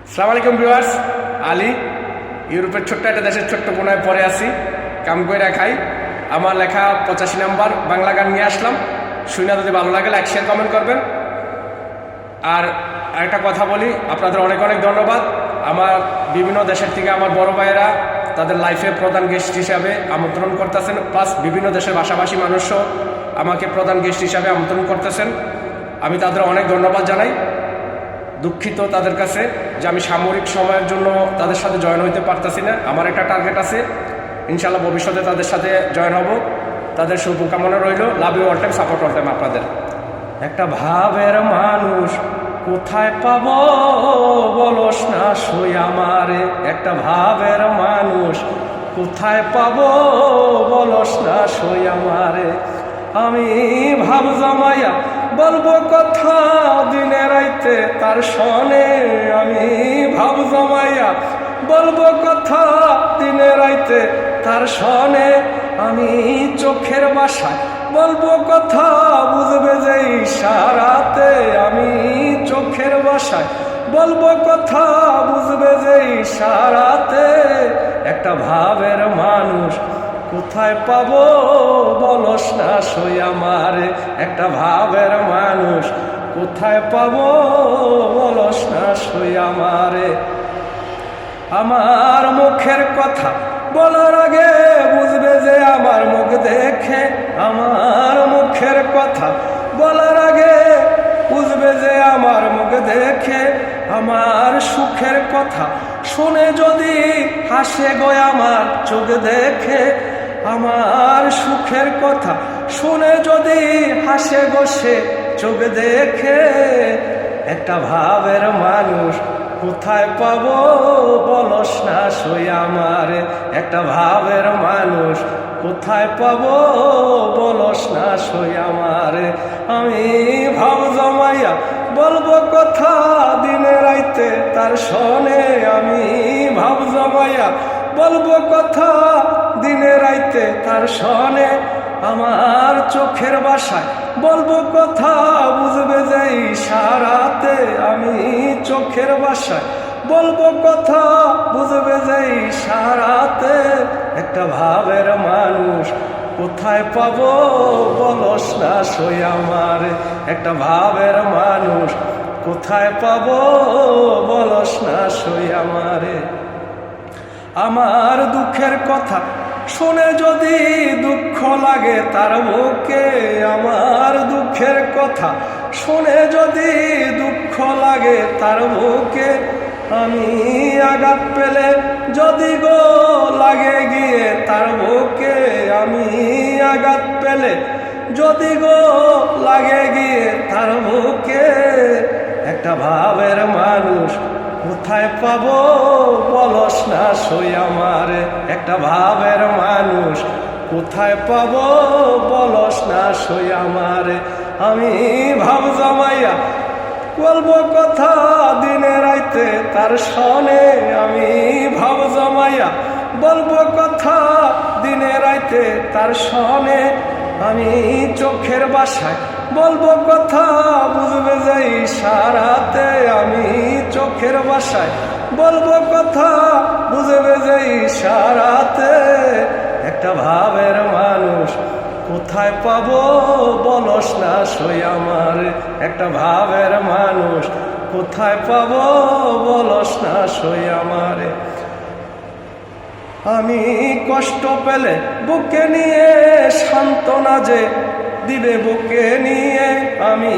আসসালামু আলাইকুম ভিউয়ার্স, আলী ইউরোপের ছোট্ট একটা দেশের ছোট্ট কোনায় পড়ে আছি, কাম কইরা খাই। আমার লেখা 85 নাম্বার বাংলা গান নিয়ে আসলাম। শুনে যদি ভালো লাগে লাইক শেয়ার কমেন্ট করবেন। আর আরেকটা কথা বলি, আপনাদের অনেক অনেক ধন্যবাদ। আমার বিভিন্ন দেশের থেকে আমার বড় ভাইয়েরা তাদের লাইফে প্রধান গেস্ট হিসাবে আমন্ত্রণ করতেছেন, প্লাস বিভিন্ন দেশের ভাষাভাষী মানুষও আমাকে প্রধান গেস্ট হিসাবে আমন্ত্রণ করতেছেন। আমি তাদের অনেক ধন্যবাদ জানাই। দুঃখিত তাদের কাছে যে আমি সাময়িক সময়ের জন্য তাদের সাথে জয়েন হইতে পারতেছি না। আমার একটা টার্গেট আছে, ইনশাল্লাহ ভবিষ্যতে তাদের সাথে জয়েন হব। তাদের শুভকামনা রইল। Love you all time, support all time আপনাদের। একটা ভাবের মানুষ কোথায় পাব বলস না সই আমারে, একটা ভাবের মানুষ কোথায় পাব বলস না সই আমারে। আমি ভাব জমাইয়া বলবো কথা দিনে রাইতে তার শনে, আমি ভাব জমাইয়া বলবো কথা দিনে রাইতে তার শনে। আমি চোখের ভাষায় বলবো কথা বুঝবে যে ইশারাতে, আমি চোখের ভাষায় বলবো কথা বুঝবে যে ইশারাতে। একটা ভাবের মানুষ কোথায় পাবো বলস না সই আমারে, একটা ভাবের মানুষ কোথায় পাবো বলস না সই আমারে। আমার মুখের কথা বলার আগে বুঝবে যে আমার মুখ দেখে, আমার মুখের কথা বলার আগে বুঝবে যে আমার মুখ দেখে। আমার সুখের কথা শুনে যদি হাসে গো আমার চোখ দেখে, আমার সুখের কথা শুনে যদি হাসে গো সে চোখ দেখে। একটা ভাবের মানুষ কোথায় পাবো বলস না সই আমারে, একটা ভাবের মানুষ কোথায় পাবো বলস না সই আমারে। আমি ভাব জমাইয়া বলবো কথা দিনে রাইতে তার শনে, আমি ভাব জমাইয়া বলবো কথা দিনে রাইতে তার শনে। আমার চোখের ভাষায় বলবো কথা বুঝবে যে ইশারাতে, আমি চোখের ভাষায় বলবো কথা বুঝবে যে ইশারাতে। একটা ভাবের মানুষ কোথায় পাবো বলস না সই আমারে, একটা ভাবের মানুষ কোথায় পাবো বলস না সই আমারে। আমার দুঃখের কথা শুনে যদি দুঃখ লাগে তার বুকে, আমার দুঃখের কথা শুনে যদি দুঃখ লাগে তার বুকে। আমি আঘাত পেলে যদি গো লাগে গিয়ে তার বুকে, আমি আঘাত পেলে যদি গো লাগে গিয়ে তার বুকে। একটা ভাবের মানুষ কোথায় পাবো বলস না সই আমারে, একটা ভাবের মানুষ কোথায় পাবো বলস না সই আমারে। আমি ভাব জমাইয়া বলবো কথা দিনে রাইতে তার শনে, আমি ভাব জমাইয়া বলবো কথা দিনে রাইতে তার শনে। আমি চোখের ভাষায় বলবো কথা বুঝবে যে ইশারাতে, আমি চোখের ভাষায় বলবো কথা বুঝবে যে ইশারাতে। একটা ভাবের মানুষ কোথায় পাবো বলস না সই আমারে, একটা ভাবের মানুষ কোথায় পাবো বলস না সই আমারে। আমি কষ্ট পেলে বুকে নিয়ে সান্ত্বনা যে দিবে বুকে নিয়ে, আমি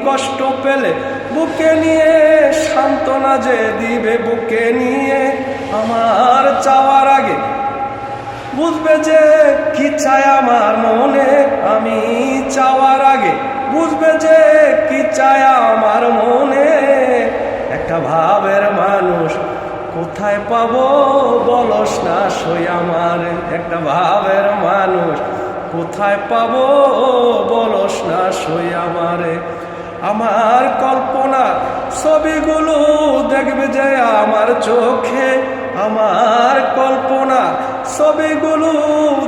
কষ্ট পেলে বুকে নিয়ে সান্ত্বনা যে দিবে বুকে নিয়ে। আমার চাওয়ার আগে বুঝবে যে কি চায় আমার মনে, আমি চাওয়ার আগে বুঝবে যে কি চায় আমার মনে। একটা ভাবের মানুষ কোথায় পাবো বলস না সই আমারে, একটা ভাবের মানুষ কোথায় পাবো বলস না সই আমারে। আমার কল্পনা ছবিগুলো দেখবে যে আমার চোখে, আমার কল্পনা ছবিগুলো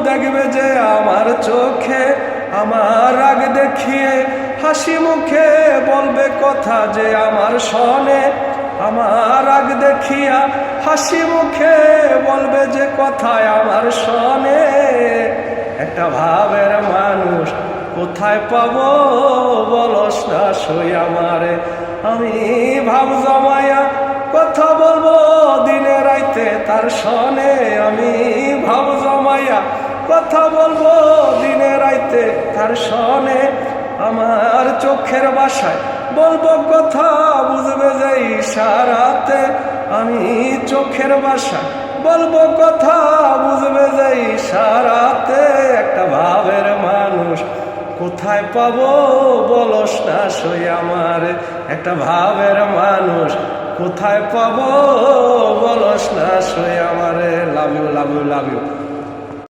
দেখবে যে আমার চোখে। আমার রাগ দেখিয়ে হাসি মুখে বলবে কথা যে আমার শনে, আমার রাগ দেখিয়া হাসি মুখে বলবে যে কথায় আমার শোনে। একটা ভাবের মানুষ কোথায় পাবো বলস না সই আমারে। আমি ভাব জমাইয়া কথা বলবো দিনে রাইতে তার শোনে। আমি ভাব জমাইয়া কথা বলবো দিনে রাইতে তার শোনে। আমার চোখের ভাষায় বলবো কথা বুঝবে যে ইশারাতে। আমি চোখের ভাষায় বলবো কথা বুঝবে যে ইশারাতে। একটা ভাবের মানুষ কোথায় পাবো বলস না সই আমারে। একটা ভাবের মানুষ কোথায় পাবো বলস না সই আমারে। Love you, love you, love you.